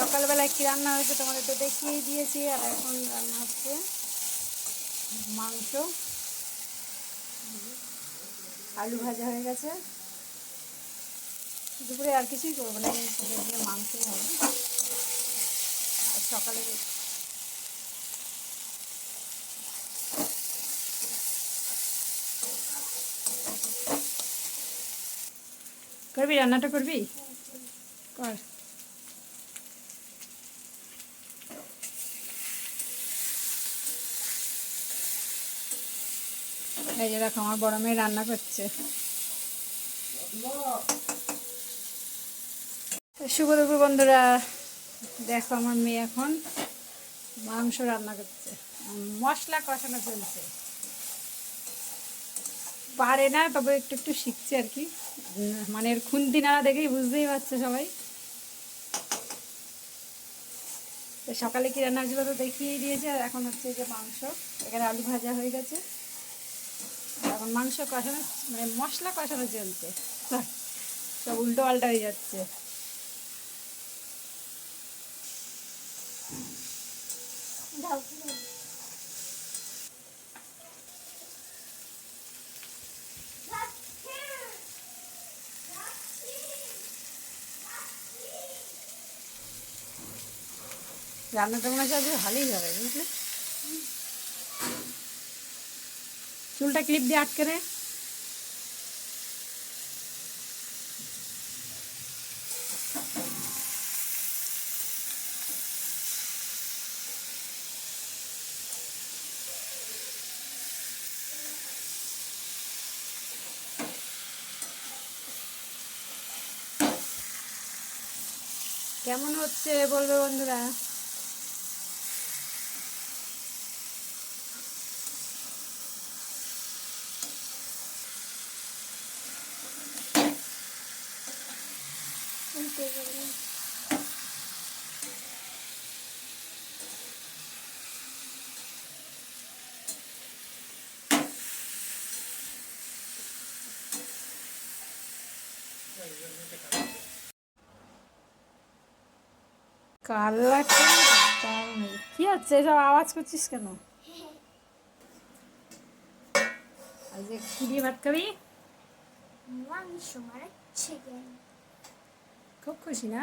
সকালবেলায় কি রান্না হয়েছে তোমাদের তো দেখিয়েই দিয়েছি। আর এখন রান্না হচ্ছে মাংস, আলু ভাজা হয়ে গেছে। দুপুরে আর কিছুই করবো না, মাংসই হবে। আর সকালে করবি, রান্নাটা করবি, কর। এই যে দেখো আমার বড় মেয়ে রান্না করছে। শুভ দুপুর বন্ধুরা, দেখো আমার মেয়ে এখন মাংস রান্না করছে, মশলা কষানো চলছে। পারে না, তবে একটু একটু শিখছে আর কি। মানে এর খুন্তি নাড়া দেখেই বুঝতেই পারছে সবাই। তো সকালে কি রান্না হয়েছিল তো দেখিয়ে দিয়েছে। আর এখন হচ্ছে যে মাংস, এখানে আলু ভাজা হয়ে গেছে। এখন মাংস কষানো, মানে মশলা কষানো চলছে। সব উল্টো পাল্টা হয়ে যাচ্ছে। রান্নাটা মনে হচ্ছে আজকে ভালোই হবে, বুঝলে। চুলটা ক্লিপ দিয়ে আটকে রে। কেমন হচ্ছে বলবে বন্ধুরা। কালারটা কি হচ্ছে, এসব আওয়াজ করছিস কেন? আজকে কি দিয়ে ভাত খাবি? মাংস মানে চিকেন। খুব খুশি না?